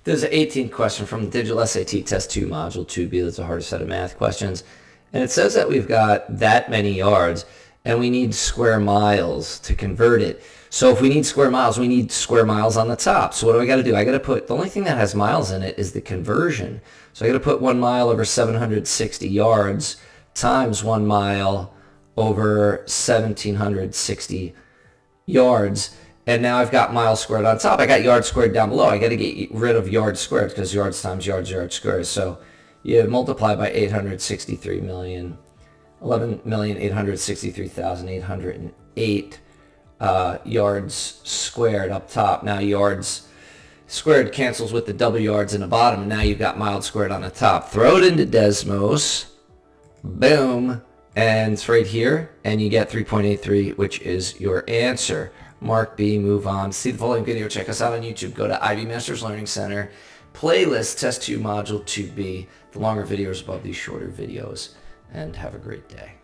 There's an 18th question from the Digital SAT Test 2 Module 2B. That's the hardest set of math questions. And it says that we've got that many yards, and we need square miles to convert it. So if we need square miles, we need square miles on the top. So what do I got to do? I got to put, the only thing that has miles in it is the conversion. So I got to put 1 mile over 760 yards times 1 mile over 1760 yards. And now I've got miles squared on top. I got yards squared down below. I got to get rid of yards squared because yards times yards, yards squared. So you multiply by 863 million, 11,863,808 yards squared up top. Now yards squared cancels with the double yards in the bottom, and now you've got miles squared on the top. Throw it into Desmos, boom, and it's right here, and you get 3.83, which is your answer. Mark B, move on. See the following video, check us out on YouTube. Go to IB Masters Learning Center, playlist, Test 2 Module 2B, the longer videos above these shorter videos, and have a great day.